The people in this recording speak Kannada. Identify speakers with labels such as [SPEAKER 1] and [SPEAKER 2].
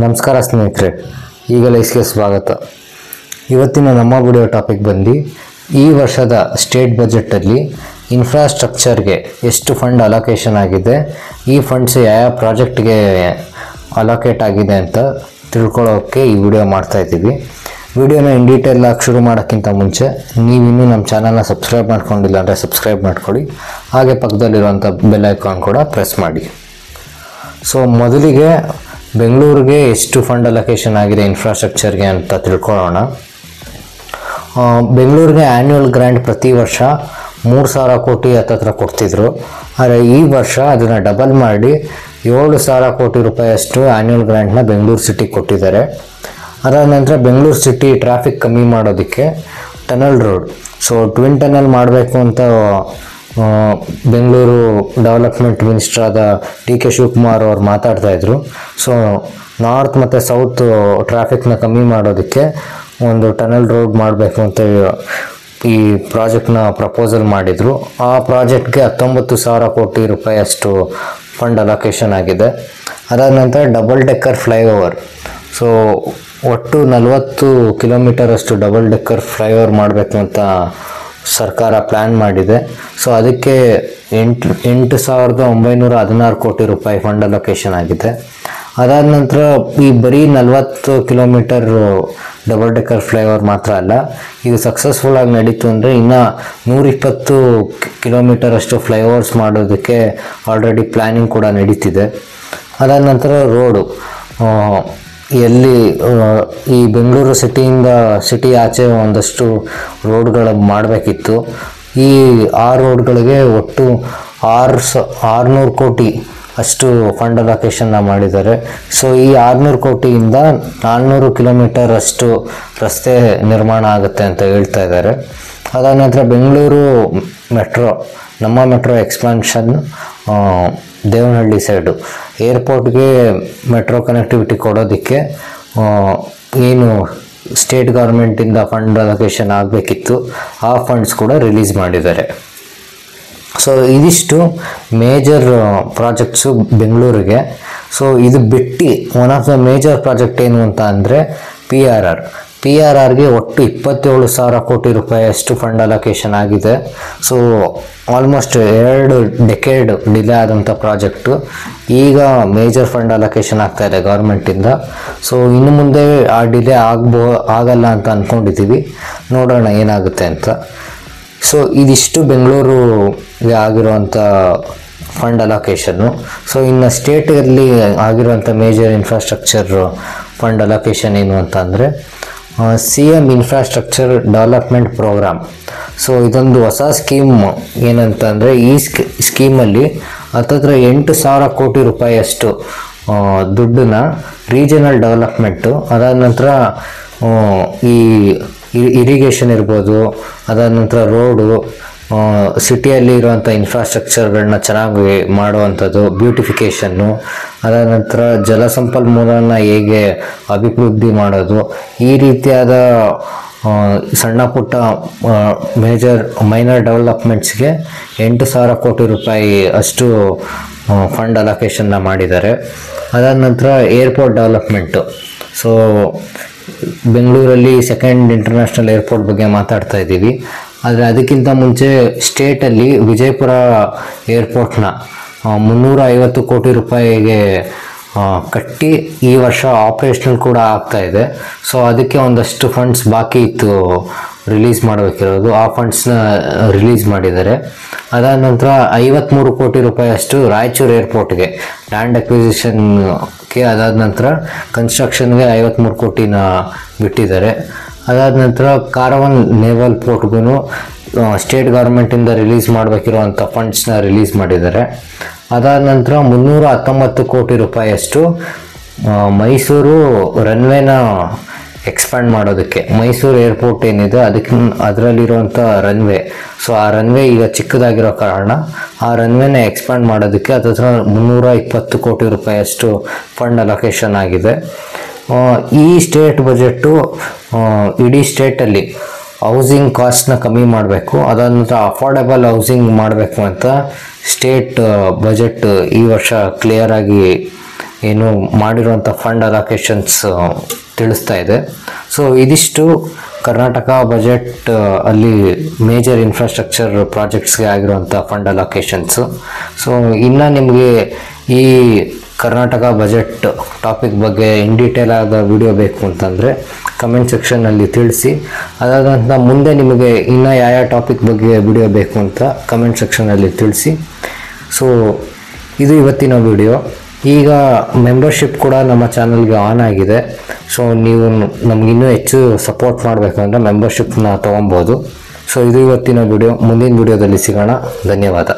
[SPEAKER 1] ನಮಸ್ಕಾರ ಸ್ನೇಹಿತರೆ, ಈಗ ಲೈಸ್ಗೆ ಸ್ವಾಗತ. ಇವತ್ತಿನ ನಮ್ಮ ವಿಡಿಯೋ ಟಾಪಿಕ್ ಬಂದು ಈ ವರ್ಷದ ಸ್ಟೇಟ್ ಬಜೆಟಲ್ಲಿ ಇನ್ಫ್ರಾಸ್ಟ್ರಕ್ಚರ್ಗೆ ಎಷ್ಟು ಫಂಡ್ ಅಲೋಕೇಶನ್ ಆಗಿದೆ, ಈ ಫಂಡ್ಸ್ ಯಾವ ಪ್ರಾಜೆಕ್ಟ್ಗೆ ಅಲೋಕೇಟ್ ಆಗಿದೆ ಅಂತ ತಿಳ್ಕೊಳ್ಳೋಕ್ಕೆ ಈ ವಿಡಿಯೋ ಮಾಡ್ತಾಯಿದ್ದೀವಿ. ವಿಡಿಯೋನ ಇನ್ ಡೀಟೇಲ್ ಆಗಿ ಶುರು ಮಾಡೋಕ್ಕಿಂತ ಮುಂಚೆ ನೀವಿನ್ನೂ ನಮ್ಮ ಚಾನಲ್ನ ಸಬ್ಸ್ಕ್ರೈಬ್ ಮಾಡ್ಕೊಂಡಿಲ್ಲ ಅಂದರೆ ಸಬ್ಸ್ಕ್ರೈಬ್ ಮಾಡ್ಕೊಳ್ಳಿ. ಹಾಗೆ ಪಕ್ಕದಲ್ಲಿರುವಂಥ ಬೆಲ್ ಐಕಾನ್ ಕೂಡ ಪ್ರೆಸ್ ಮಾಡಿ. ಸೊ ಮೊದಲಿಗೆ ಬೆಂಗಳೂರಿಗೆ ಎಷ್ಟು ಫಂಡ್ ಅಲೋಕೇಶನ್ ಆಗಿದೆ ಇನ್ಫ್ರಾಸ್ಟ್ರಕ್ಚರ್ಗೆ ಅಂತ ತಿಳ್ಕೊಳ್ಳೋಣ. ಬೆಂಗಳೂರಿಗೆ ಆ್ಯನ್ಯುವಲ್ ಗ್ರ್ಯಾಂಟ್ ಪ್ರತಿ ವರ್ಷ 3,000 ಕೋಟಿ ಹತ್ತತ್ರ ಕೊಡ್ತಿದ್ರು. ಆದರೆ ಈ ವರ್ಷ ಅದನ್ನು ಡಬಲ್ ಮಾಡಿ 7,000 ಕೋಟಿ ರೂಪಾಯಿಯಷ್ಟು ಆ್ಯನ್ಯುವಲ್ ಗ್ರ್ಯಾಂಟ್ನ ಬೆಂಗಳೂರು ಸಿಟಿಗೆ ಕೊಟ್ಟಿದ್ದಾರೆ. ಅದಾದ ನಂತರ ಬೆಂಗಳೂರು ಸಿಟಿ ಟ್ರಾಫಿಕ್ ಕಮ್ಮಿ ಮಾಡೋದಕ್ಕೆ tunnel road, so twin tunnel ಮಾಡಬೇಕು ಅಂತ ಬೆಂಗಳೂರು ಡೆವಲಪ್ಮೆಂಟ್ ಮಿನಿಸ್ಟರ್ ಆದ DK ಶಿವಕುಮಾರ್ ಅವರು ಮಾತಾಡ್ತಾಯಿದ್ರು. ಸೊ ನಾರ್ತ್ ಮತ್ತು ಸೌತ್ ಟ್ರಾಫಿಕ್ನ ಕಮ್ಮಿ ಮಾಡೋದಕ್ಕೆ ಒಂದು ಟನಲ್ ರೋಡ್ ಮಾಡಬೇಕು ಅಂತ ಈ ಪ್ರಾಜೆಕ್ಟ್ನ ಪ್ರಪೋಸಲ್ ಮಾಡಿದರು. ಆ ಪ್ರಾಜೆಕ್ಟ್ಗೆ 19,000 ಕೋಟಿ ರೂಪಾಯಿಯಷ್ಟು ಫಂಡ್ ಅಲೋಕೇಶನ್ ಆಗಿದೆ. ಅದಾದ ನಂತರ ಡಬಲ್ ಡೆಕ್ಕರ್ ಫ್ಲೈಓವರ್, ಸೊ ಒಟ್ಟು 40 ಕಿಲೋಮೀಟರ್ ಅಷ್ಟು ಡಬಲ್ ಡೆಕ್ಕರ್ ಫ್ಲೈಓವರ್ ಮಾಡಬೇಕು ಅಂತ ಸರ್ಕಾರ ಪ್ಲ್ಯಾನ್ ಮಾಡಿದೆ. ಸೊ ಅದಕ್ಕೆ 8,916 ಕೋಟಿ ರೂಪಾಯಿ ಫಂಡ್ ಅಲೋಕೇಶನ್ ಆಗಿದೆ. ಅದಾದ ನಂತರ ಈ ಬರೀ 40 ಕಿಲೋಮೀಟರ್ ಡಬಲ್ ಡೆಕ್ಕರ್ ಫ್ಲೈಓವರ್ ಮಾತ್ರ ಅಲ್ಲ, ಇದು ಸಕ್ಸಸ್ಫುಲ್ ಆಗಿ ನಡೀತು ಅಂದರೆ ಇನ್ನು 120 ಕಿಲೋಮೀಟರ್ ಅಷ್ಟು ಫ್ಲೈಓವರ್ಸ್ ಮಾಡೋದಕ್ಕೆ ಆಲ್ರೆಡಿ ಪ್ಲ್ಯಾನಿಂಗ್ ಕೂಡ ನಡೀತಿದೆ. ಅದಾದ ನಂತರ ರೋಡು, ಎಲ್ಲಿ ಈ ಬೆಂಗಳೂರು ಸಿಟಿ ಆಚೆ ಒಂದಷ್ಟು ರೋಡ್ಗಳು ಮಾಡಬೇಕಿತ್ತು. ಆ ರೋಡ್ಗಳಿಗೆ ಒಟ್ಟು 600 ಕೋಟಿ ಅಷ್ಟು ಫಂಡ್ ಅಲೋಕೇಶನ್ನ ಮಾಡಿದ್ದಾರೆ. ಸೊ ಈ 600 ಕೋಟಿಯಿಂದ 400 ಕಿಲೋಮೀಟರ್ ಅಷ್ಟು ರಸ್ತೆ ನಿರ್ಮಾಣ ಆಗುತ್ತೆ ಅಂತ ಹೇಳ್ತಾ ಇದ್ದಾರೆ. ಅದಾದ ನಂತರ ಬೆಂಗಳೂರು ಮೆಟ್ರೋ, ನಮ್ಮ ಮೆಟ್ರೋ ಎಕ್ಸ್ಪಾನ್ಷನ್ ದೇವನಹಳ್ಳಿ ಸೈಡು ಏರ್ಪೋರ್ಟ್ಗೆ ಮೆಟ್ರೋ ಕನೆಕ್ಟಿವಿಟಿ ಕೊಡೋದಕ್ಕೆ ಏನು ಸ್ಟೇಟ್ ಗೌರ್ಮೆಂಟಿಂದ ಫಂಡ್ ಅಲೋಕೇಶನ್ ಆಗಬೇಕಿತ್ತು, ಆ ಫಂಡ್ಸ್ ಕೂಡ ರಿಲೀಸ್ ಮಾಡಿದ್ದಾರೆ. ಸೊ ಇದಿಷ್ಟು ಮೇಜರ್ ಪ್ರಾಜೆಕ್ಟ್ಸು ಬೆಂಗಳೂರಿಗೆ. ಸೊ ಇದು ಬಿಟ್ಟು one of the major project ಏನು ಅಂತ ಅಂದರೆ PRRಗೆ ಒಟ್ಟು 27,000 ಕೋಟಿ ರೂಪಾಯಿಯಷ್ಟು ಫಂಡ್ ಅಲೋಕೇಶನ್ ಆಗಿದೆ. ಸೊ ಆಲ್ಮೋಸ್ಟ್ 2 ಡೆಕೇಡ್ ಡಿಲೇ ಆದಂಥ ಪ್ರಾಜೆಕ್ಟು ಈಗ ಮೇಜರ್ ಫಂಡ್ ಅಲೋಕೇಶನ್ ಆಗ್ತಾಯಿದೆ ಗೌರ್ಮೆಂಟಿಂದ. ಸೊ ಇನ್ನು ಮುಂದೆ ಆ ಡಿಲೇ ಆಗಲ್ಲ ಅಂತ ಅಂದ್ಕೊಂಡಿದ್ದೀವಿ, ನೋಡೋಣ ಏನಾಗುತ್ತೆ ಅಂತ. ಸೊ ಇದಿಷ್ಟು ಬೆಂಗಳೂರಿಗೆ ಆಗಿರುವಂಥ ಫಂಡ್ ಅಲೋಕೇಶನ್ನು. ಸೊ ಇನ್ನು ಸ್ಟೇಟಲ್ಲಿ ಆಗಿರುವಂಥ ಮೇಜರ್ ಇನ್ಫ್ರಾಸ್ಟ್ರಕ್ಚರ್ ಫಂಡ್ ಅಲೋಕೇಶನ್ ಏನು ಅಂತ ಅಂದರೆ CM infrastructure development program. So ಇದೊಂದು ಹೊಸ ಸ್ಕೀಮ್. ಏನಂತ ಅಂದರೆ ಈ ಸ್ಕೀಮಲ್ಲಿ ಹತ್ತತ್ರ 8,000 ಕೋಟಿ ರೂಪಾಯಿಯಷ್ಟು ದುಡ್ಡನ್ನ ರೀಜನಲ್ ಡೆವಲಪ್ಮೆಂಟು, ಅದಾದ ನಂತರ ಈ ಇರಿಗೇಷನ್ ಇರ್ಬೋದು, ಅದಾದ ನಂತರ ರೋಡು, ಸಿಟಿಯಲ್ಲಿ ಇರುವಂಥ ಇನ್ಫ್ರಾಸ್ಟ್ರಕ್ಚರ್ಗಳನ್ನ ಚೆನ್ನಾಗಿ ಮಾಡುವಂಥದ್ದು, ಬ್ಯೂಟಿಫಿಕೇಷನ್ನು, ಅದಾದ ನಂತರ ಜಲಸಂಪನ್ಮೂಲನ ಹೇಗೆ ಅಭಿವೃದ್ಧಿ ಮಾಡೋದು, ಈ ರೀತಿಯಾದ ಸಣ್ಣ ಪುಟ್ಟ ಮೈನರ್ ಡೆವಲಪ್ಮೆಂಟ್ಸ್ಗೆ 8,000 ಕೋಟಿ ರೂಪಾಯಿ ಅಷ್ಟು ಫಂಡ್ ಅಲೋಕೇಶನ್ನ ಮಾಡಿದ್ದಾರೆ. ಅದಾದ ನಂತರ ಏರ್ಪೋರ್ಟ್ ಡೆವಲಪ್ಮೆಂಟು. ಸೊ ಬೆಂಗಳೂರಲ್ಲಿ 2nd ಇಂಟರ್ನ್ಯಾಷನಲ್ ಏರ್ಪೋರ್ಟ್ ಬಗ್ಗೆ ಮಾತಾಡ್ತಾ ಇದ್ದೀವಿ. ಆದರೆ ಅದಕ್ಕಿಂತ ಮುಂಚೆ ಸ್ಟೇಟಲ್ಲಿ ವಿಜಯಪುರ ಏರ್ಪೋರ್ಟ್ನ 350 ಕೋಟಿ ರೂಪಾಯಿಗೆ ಕಟ್ಟಿ ಈ ವರ್ಷ ಆಪ್ರೇಷನಲ್ ಕೂಡ ಆಗ್ತಾಯಿದೆ. ಸೊ ಅದಕ್ಕೆ ಒಂದಷ್ಟು ಫಂಡ್ಸ್ ಬಾಕಿ ಇತ್ತು ರಿಲೀಸ್ ಮಾಡಬೇಕಿರೋದು, ಆ ಫಂಡ್ಸ್ನ ರಿಲೀಸ್ ಮಾಡಿದ್ದಾರೆ. ಅದಾದ ನಂತರ 53 ಕೋಟಿ ರೂಪಾಯಿಯಷ್ಟು ರಾಯಚೂರು ಏರ್ಪೋರ್ಟ್ಗೆ ಲ್ಯಾಂಡ್ ಅಕ್ವಿಸಿಷನ್ಗೆ, ಅದಾದ ನಂತರ ಕನ್ಸ್ಟ್ರಕ್ಷನ್ಗೆ 53 ಕೋಟಿನ ಬಿಟ್ಟಿದ್ದಾರೆ. ಅದಾದ ನಂತರ ಕಾರವಾನ್ ನೇವಲ್ ಪೋರ್ಟ್ಗೂ ಸ್ಟೇಟ್ ಗೌರ್ಮೆಂಟಿಂದ ರಿಲೀಸ್ ಮಾಡಬೇಕಿರುವಂಥ ಫಂಡ್ಸ್ನ ರಿಲೀಸ್ ಮಾಡಿದ್ದಾರೆ. ಅದಾದ ನಂತರ 319 ಕೋಟಿ ರೂಪಾಯಿಯಷ್ಟು ಮೈಸೂರು ರನ್ವೇನ ಎಕ್ಸ್ಪ್ಯಾಂಡ್ ಮಾಡೋದಕ್ಕೆ, ಮೈಸೂರು ಏರ್ಪೋರ್ಟ್ ಏನಿದೆ ಅದರಲ್ಲಿರುವಂಥ ರನ್ವೇ, ಸೊ ಆ ರನ್ವೇ ಈಗ ಚಿಕ್ಕದಾಗಿರೋ ಕಾರಣ ಆ ರನ್ವೇನ ಎಕ್ಸ್ಪ್ಯಾಂಡ್ ಮಾಡೋದಕ್ಕೆ ಹತ್ತತ್ರ 320 ಕೋಟಿ ರೂಪಾಯಿಯಷ್ಟು ಫಂಡ್ ಅಲೋಕೇಶನ್ ಆಗಿದೆ. ಈ ಸ್ಟೇಟ್ ಬಜೆಟ್ಟು ಇಡೀ ಸ್ಟೇಟಲ್ಲಿ ಹೌಸಿಂಗ್ ಕಾಸ್ಟ್ನ ಕಮ್ಮಿ ಮಾಡಬೇಕು, ಅದಾದ ನಂತರ ಅಫೋರ್ಡೆಬಲ್ ಹೌಸಿಂಗ್ ಮಾಡಬೇಕು ಅಂತ ಸ್ಟೇಟ್ ಬಜೆಟ್ ಈ ವರ್ಷ ಕ್ಲಿಯರಾಗಿ ಏನು ಮಾಡಿರುವಂಥ ಫಂಡ್ ಅಲೋಕೇಶನ್ಸ್ ತಿಳಿಸ್ತಾ ಇದೆ. ಸೊ ಇದಿಷ್ಟು ಕರ್ನಾಟಕ ಬಜೆಟ್ ಅಲ್ಲಿ ಮೇಜರ್ ಇನ್ಫ್ರಾಸ್ಟ್ರಕ್ಚರ್ ಪ್ರಾಜೆಕ್ಟ್ಸ್ಗೆ ಆಗಿರುವಂಥ ಫಂಡ್ ಅಲೋಕೇಶನ್ಸು. ಸೊ ಇನ್ನು ನಿಮಗೆ ಈ ಕರ್ನಾಟಕ ಬಜೆಟ್ ಟಾಪಿಕ್ ಬಗ್ಗೆ ಇನ್ ಡೀಟೇಲ್ ಆದ ವಿಡಿಯೋ ಬೇಕು ಅಂತಂದರೆ ಕಮೆಂಟ್ ಸೆಕ್ಷನ್ನಲ್ಲಿ ತಿಳಿಸಿ. ಅದಾದ ನಂತರ ಮುಂದೆ ನಿಮಗೆ ಇನ್ನೂ ಯಾವ ಟಾಪಿಕ್ ಬಗ್ಗೆ ವಿಡಿಯೋ ಬೇಕು ಅಂತ ಕಮೆಂಟ್ ಸೆಕ್ಷನಲ್ಲಿ ತಿಳಿಸಿ. ಸೊ ಇದು ಇವತ್ತಿನ ವಿಡಿಯೋ. ಈಗ ಮೆಂಬರ್ಶಿಪ್ ಕೂಡ ನಮ್ಮ ಚಾನಲ್ಗೆ ಆನ್ ಆಗಿದೆ. ಸೊ ನೀವು ನಮಗಿನ್ನೂ ಹೆಚ್ಚು ಸಪೋರ್ಟ್ ಮಾಡಬೇಕಂದ್ರೆ ಮೆಂಬರ್ಶಿಪ್ನ ತೊಗೊಬೋದು. ಸೊ ಇದು ಇವತ್ತಿನ ವಿಡಿಯೋ. ಮುಂದಿನ ವಿಡಿಯೋದಲ್ಲಿ ಸಿಗೋಣ. ಧನ್ಯವಾದ.